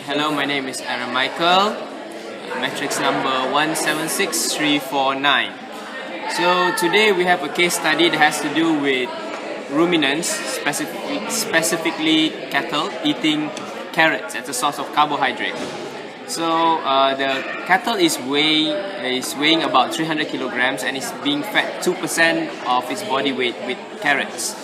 Hello, my name is Aaron Michael, matrix number 176349. So today we have a case study that has to do with ruminants, specifically cattle, eating carrots as a source of carbohydrate. So the cattle is weighing about 300 kilograms and is being fed 2% of its body weight with carrots,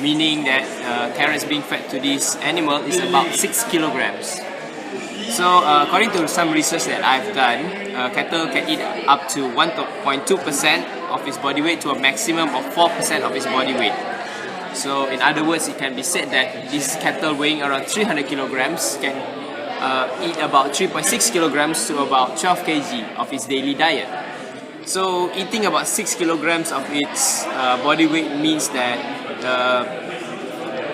meaning that carrots being fed to this animal is about 6 kilograms. So according to some research that I've done, cattle can eat up to 1.2% of its body weight to a maximum of 4% of its body weight. So in other words, it can be said that this cattle weighing around 300 kilograms can eat about 3.6 kilograms to about 12 kg of its daily diet. So eating about 6 kilograms of its body weight means that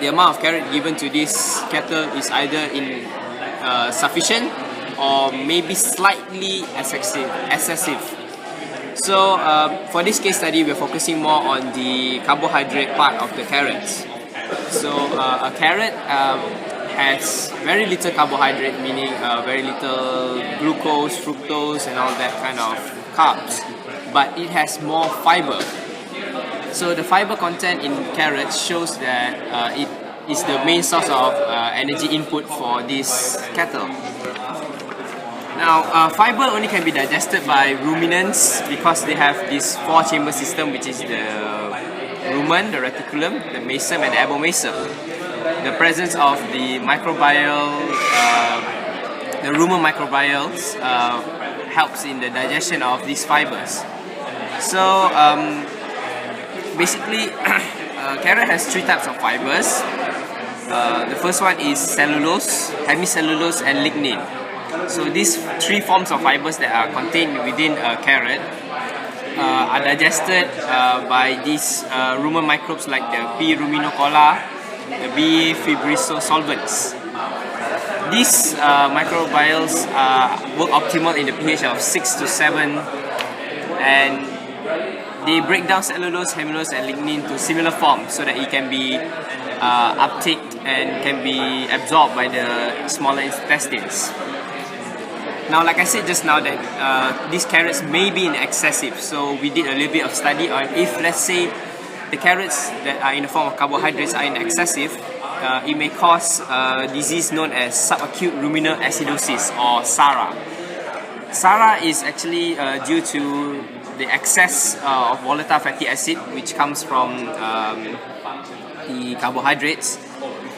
the amount of carrot given to this cattle is either sufficient or maybe slightly excessive. So for this case study, we're focusing more on the carbohydrate part of the carrots. So a carrot has very little carbohydrate, meaning very little glucose, fructose and all that kind of carbs, but it has more fiber. So the fiber content in carrots shows that it is the main source of energy input for this cattle. Now, fiber only can be digested by ruminants because they have this 4-chamber system, which is the rumen, the reticulum, the mesum and the abomasum. The presence of the rumen microbials helps in the digestion of these fibers. So basically, carrot has 3 types of fibers. The first one is cellulose, hemicellulose and lignin. So these 3 forms of fibers that are contained within a carrot are digested by these rumen microbes like the P. ruminicola, the B. fibrissolvents. These microbials work optimal in the pH of 6 to 7, and they break down cellulose, hemicellulose and lignin to similar forms so that it can be uptaked and can be absorbed by the smaller intestines. Now, like I said just now, that these carrots may be in excessive, so we did a little bit of study on if, let's say, the carrots that are in the form of carbohydrates are in excessive, it may cause a disease known as subacute ruminal acidosis, or SARA. SARA is actually due to the excess of volatile fatty acid which comes from the carbohydrates,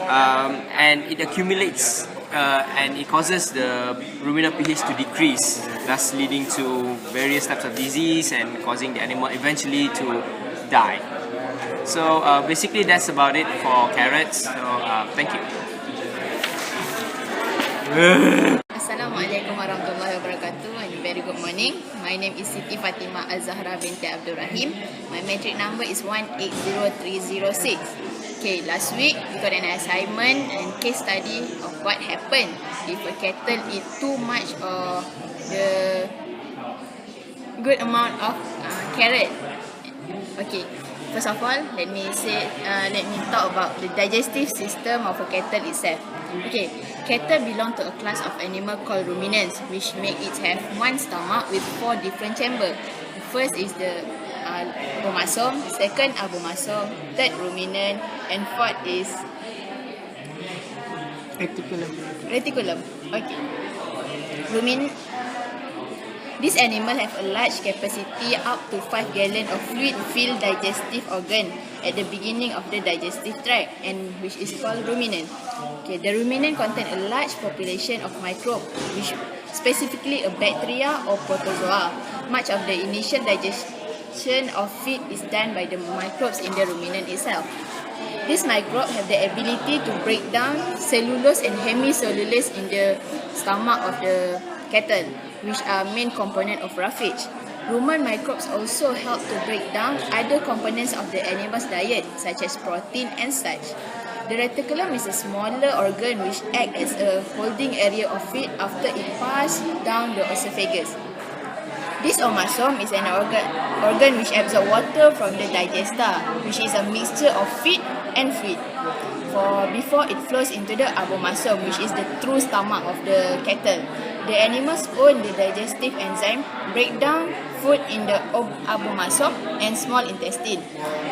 and it accumulates and it causes the ruminal pH to decrease, thus leading to various types of disease and causing the animal eventually to die. So basically that's about it for carrots. So thank you. Assalamualaikum warahmatullahi wabarakatuh and very good morning. My name is Siti Fatimah Al-Zahra binti Abdul Rahim. My matric number is 180306. Okay, last week we got an assignment and case study of what happened if a cattle eat too much of the good amount of carrot. Okay, first of all, let me talk about the digestive system of a cattle itself. Okay, cattle belong to a class of animal called ruminants, which make it have one stomach with 4 different chambers. The first is the abomasum, second abomasum, third ruminant, and fourth is reticulum. Okay. This animal have a large capacity up to 5 gallons of fluid-filled digestive organ at the beginning of the digestive tract, and which is called ruminant. Okay, the ruminant contain a large population of microbes, which specifically a bacteria or protozoa. Much of the initial digestion of feed is done by the microbes in the ruminant itself. These microbes have the ability to break down cellulose and hemicellulose in the stomach of the cattle, which are main component of roughage. Rumen microbes also help to break down other components of the animal's diet, such as protein and starch. The reticulum is a smaller organ which acts as a holding area of feed after it passes down the esophagus. This omasum is an organ which absorbs water from the digesta, which is a mixture of feed and fluid. before it flows into the abomasum, which is the true stomach of the cattle. The animals own the digestive enzyme break down food in the abomasum and small intestine.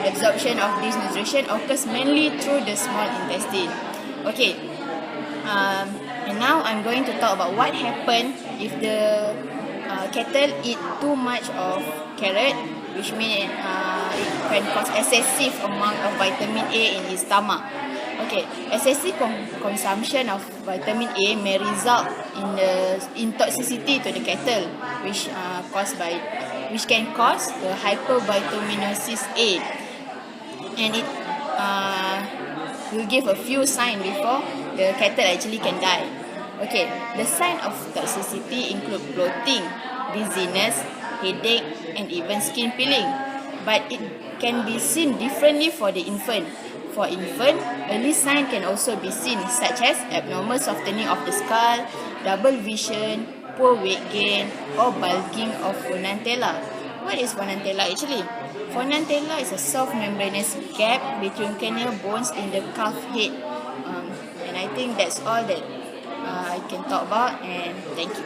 Absorption of this nutrition occurs mainly through the small intestine. Okay, and now I'm going to talk about what happens if the cattle eat too much of carrot, which means it can cause excessive amount of vitamin A in its stomach. Okay, excessive consumption of vitamin A may result in the intoxicity to the cattle, which can cause the hypervitaminosis A, and it will give a few signs before the cattle actually can die. Okay, the sign of toxicity include bloating, dizziness, headache, and even skin peeling. But it can be seen differently for the infant. For infant, early signs can also be seen, such as abnormal softening of the skull, double vision, poor weight gain, or bulging of fonantella. What is fonantella actually? Fonantella is a soft membranous gap between cranial bones in the calf head. And I think that's all that I can talk about, and thank you.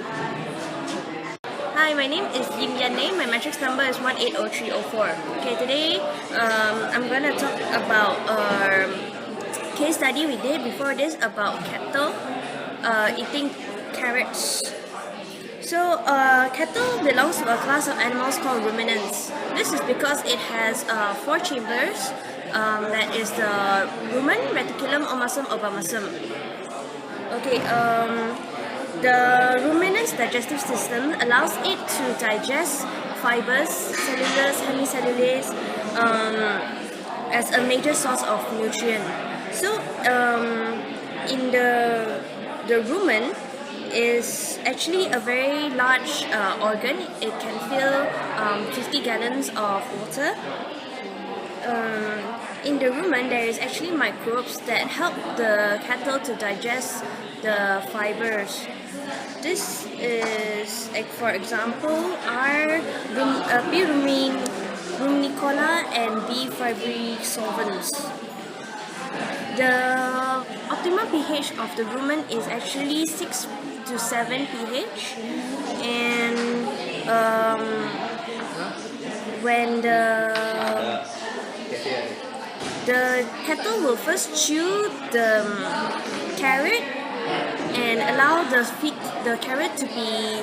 Hi, my name is Lim Yan. My matrix number is 180304. Okay, today I'm gonna talk about a case study we did before this about cattle eating carrots. So, cattle belongs to a class of animals called ruminants. This is because it has 4 chambers. That is the rumen, reticulum, omasum, ovomasum. Okay, the ruminant's digestive system allows it to digest fibers, cellulose, hemicellulase, as a major source of nutrient. So, in the rumen is actually a very large organ. It can fill 50 gallons of water. In the rumen, there is actually microbes that help the cattle to digest the fibers. This is, like, for example, P. rumnicola and B. fibrisolvens. The optimal pH of the rumen is actually 6 to 7 pH, and when the cattle will first chew the carrot and allow the carrot to be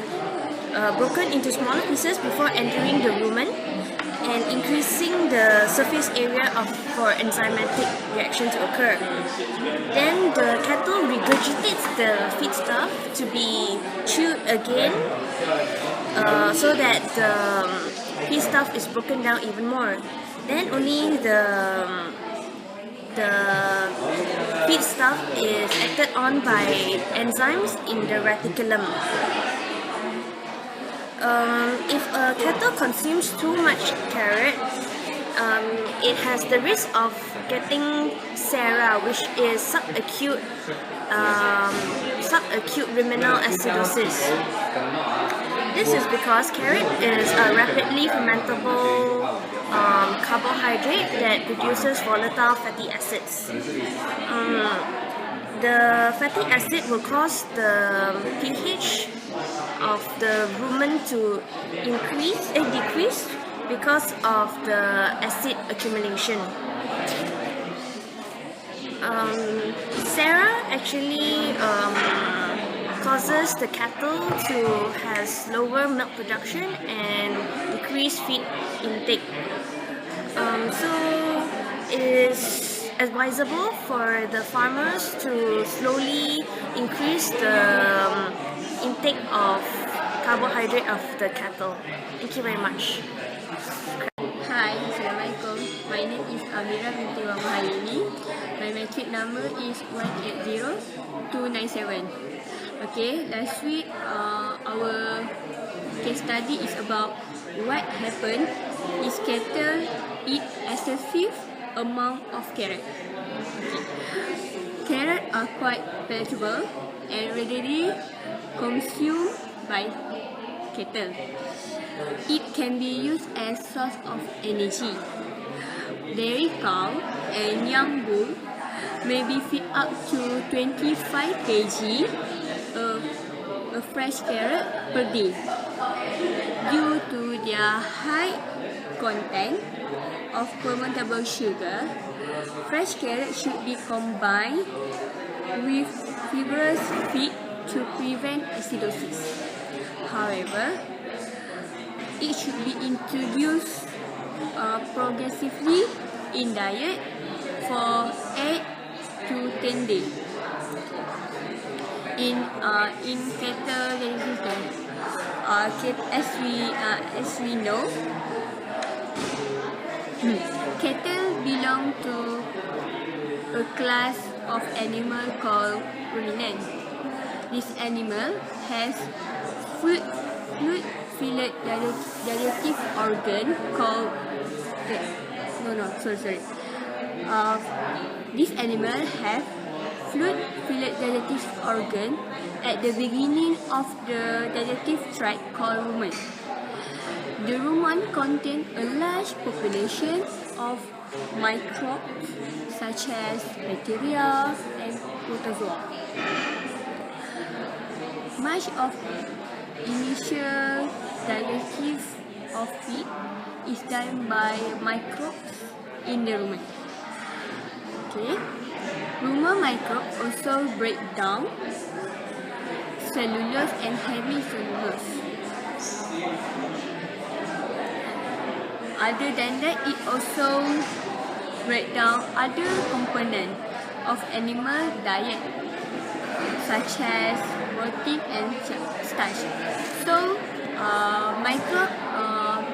broken into smaller pieces before entering the rumen and increasing the surface area for enzymatic reaction to occur. Then the cattle regurgitates the feedstuff to be chewed again, so that the feedstuff is broken down even more. Then only the feedstuff is acted on by enzymes in the reticulum. If a cattle consumes too much carrot, it has the risk of getting SARA, which is subacute ruminal acidosis. This is because carrot is a rapidly fermentable carbohydrate that produces volatile fatty acids. The fatty acid will cause the pH of the rumen to decrease because of the acid accumulation. SARA actually causes the cattle to have slower milk production and decreased feed intake. So it is advisable for the farmers to slowly increase the intake of carbohydrate of the cattle. Thank you very much. Hi, Assalamualaikum. My name is Amira binti Wamahalini. My matric number is 180297. Okay, last week our case study is about what happened if cattle eat excessive amount of carrot. Okay. Carrots are quite palatable and readily consumed by cattle. It can be used as source of energy. Dairy cow and young bull may be feed up to 25 kg a fresh carrot per day. Due to their high content of fermentable sugar, fresh carrot should be combined with fibrous feed to prevent acidosis. However, it should be introduced progressively in diet for 8 to 10 days. In cattle resistance, as we know, cattle belong to a class of animal called ruminant. This animal has fluid digestive organ called this animal have fluid digestive organ at the beginning of the digestive tract called rumen. The rumen contain a large population of microbes such as bacteria and protozoa. Much of initial digestive of feed is done by microbes in the rumen. Okay. Rumen microbes also break down cellulose and hemicellulose. Other than that, it also break down other components of animal diet such as protein and starch. So, microbe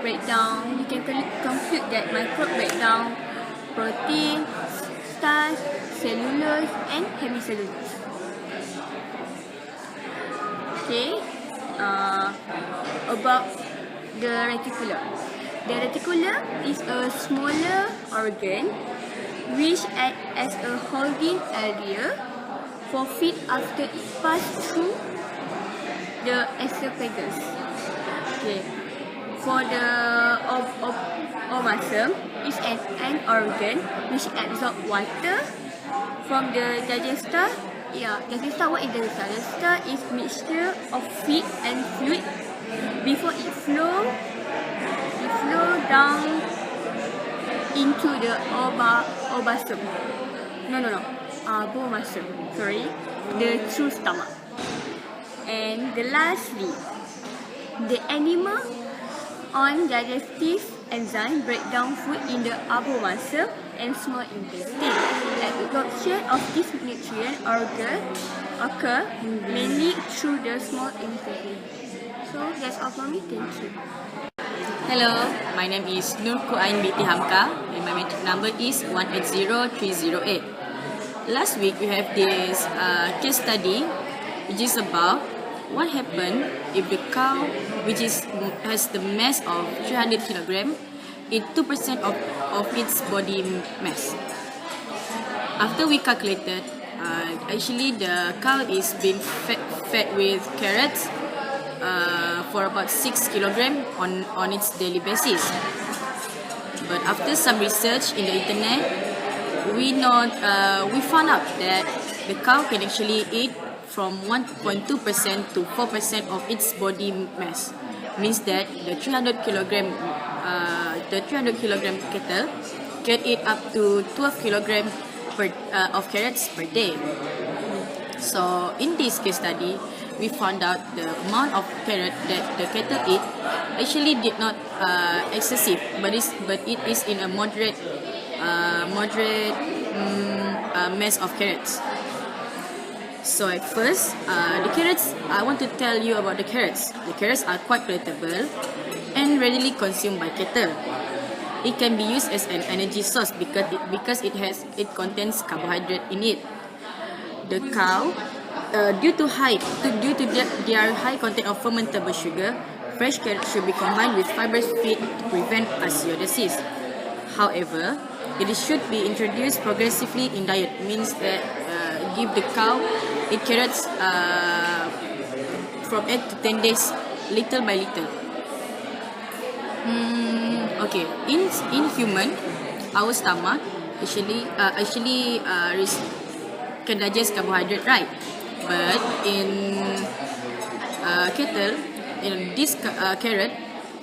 breakdown, you can conclude that microbe breakdown protein, starch, cellulose and hemicellulose. Okay, about the reticulum. The reticulum is a smaller organ which acts as a holding area for feed after it passes through the esophagus. Okay. For the omasum, is an organ which absorbs water from the digester. Digester, what is the digester? Is mixture of feed and fluid before it flow down into the obasum. Abomasum. Sorry, the true stomach. And lastly, the animal on digestive enzyme break down food in the abomasum and small intestine. Absorption of this nutrient occur mainly through the small intestine. So that's all from me. Thank you. Hello, my name is Nur Kuain Binti Hamka and my metric number is 180308. Last week we have this case study which is about what happened if the cow which has the mass of 300 kg eat 2% of its body mass. After we calculated, actually the cow is being fed with carrots for about 6 kg on its daily basis. But after some research in the internet, we found out that the cow can actually eat from 1.2% to 4% of its body mass. Means that the 300 kg cattle can eat up to 12 kg of carrots per day. So in this case study, we found out the amount of carrot that the cattle eat actually did not excessive, but it is in a moderate mass of carrots. So at first, the carrots, I want to tell you about the carrots. The carrots are quite palatable and readily consumed by cattle. It can be used as an energy source because it contains carbohydrate in it. The cow, due to their high content of fermentable sugar, fresh carrots should be combined with fibrous feed to prevent acidosis. However, it should be introduced progressively in diet. Means that give the cow eat carrots from 8 to 10 days, little by little. Okay, in human, our stomach can digest carbohydrate, right? But in kettle, this carrot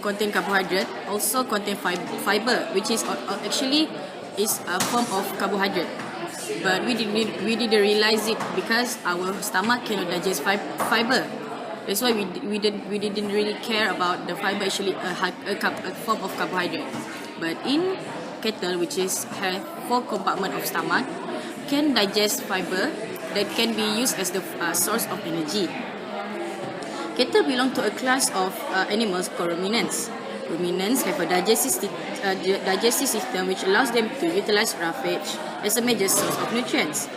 contain carbohydrate, also contain fiber, which is actually is a form of carbohydrate. But we didn't realize it because our stomach cannot digest fiber. That's why we didn't really care about the fiber actually a form of carbohydrate. But in kettle, which have 4 compartment of stomach, can digest fiber that can be used as the source of energy. Cattle belong to a class of animals called ruminants. Ruminants have a digestive system which allows them to utilize roughage as a major source of nutrients.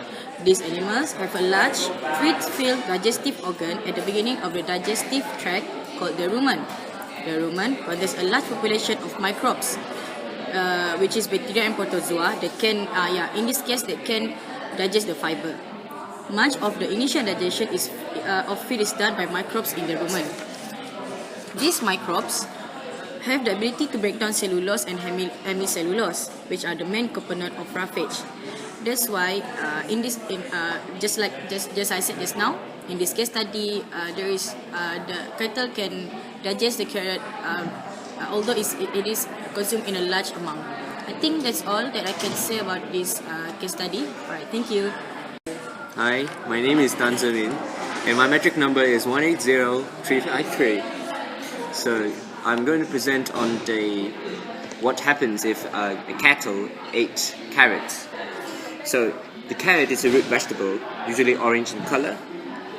These animals have a large, fluid-filled digestive organ at the beginning of the digestive tract called the rumen. The rumen contains a large population of microbes, which is bacteria and protozoa that can, in this case, that can digest the fiber. Much of the initial digestion of feed is done by microbes in the rumen. These microbes have the ability to break down cellulose and hemicellulose, which are the main component of roughage. That's why, just I said just now, in this case study, the cattle can digest the carrot, although it is consumed in a large amount. I think that's all that I can say about this case study. Alright, thank you. Hi, my name is Tan Zermin, and my metric number is 180353. So I'm going to present on what happens if a cattle ate carrots. So the carrot is a root vegetable, usually orange in color,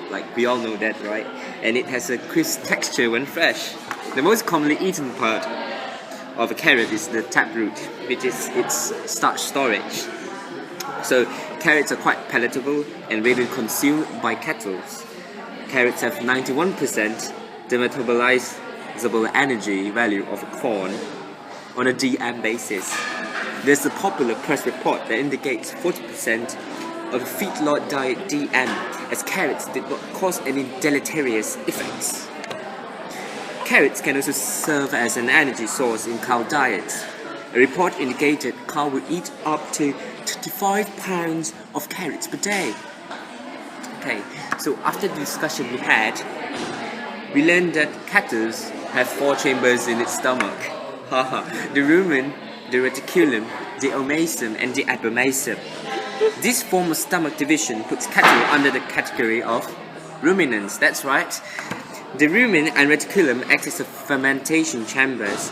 like we all know that, right? And it has a crisp texture when fresh. The most commonly eaten part of a carrot is the taproot, which is its starch storage. So carrots are quite palatable and readily consumed by cattle. Carrots have 91% the metabolizable energy value of corn on a DM basis. There's a popular press report that indicates 40% of the feedlot diet DM, as carrots did not cause any deleterious effects. Carrots can also serve as an energy source in cow diets. A report indicated cow will eat up to 25 pounds of carrots per day. Okay, so after the discussion we had, we learned that cattle have 4 chambers in its stomach. The rumen, the reticulum, the omasum, and the abomasum. This form of stomach division puts cattle under the category of ruminants. That's right. The rumen and reticulum act as fermentation chambers,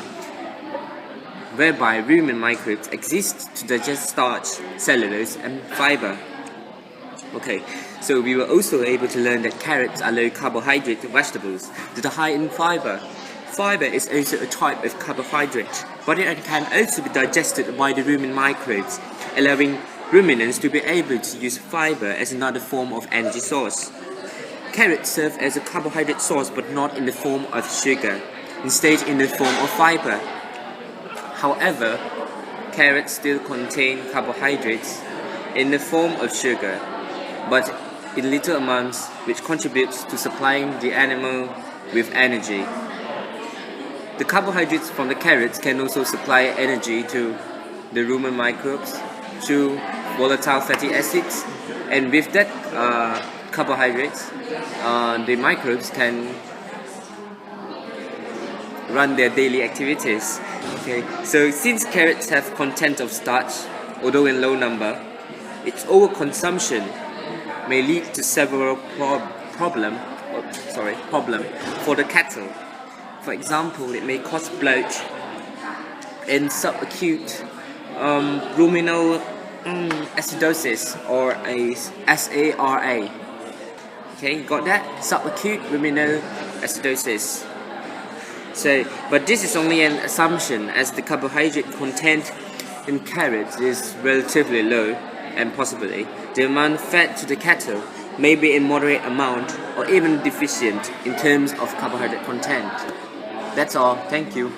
whereby rumen microbes exist to digest starch, cellulose, and fiber. Okay, so we were also able to learn that carrots are low carbohydrate vegetables that are high in fiber. Fiber is also a type of carbohydrate, but it can also be digested by the rumen microbes, allowing ruminants to be able to use fiber as another form of energy source. Carrots serve as a carbohydrate source but not in the form of sugar, instead in the form of fiber. However, carrots still contain carbohydrates in the form of sugar, but in little amounts, which contributes to supplying the animal with energy. The carbohydrates from the carrots can also supply energy to the rumen microbes through volatile fatty acids, and with that carbohydrates, the microbes can run their daily activities. Okay, so since carrots have content of starch, although in low number, its overconsumption may lead to several problem for the cattle. For example, it may cause bloat and subacute ruminal acidosis, or a SARA. Okay, got that? Subacute ruminal acidosis. So, but this is only an assumption, as the carbohydrate content in carrots is relatively low, and possibly the amount fed to the cattle may be in moderate amount or even deficient in terms of carbohydrate content. That's all. Thank you.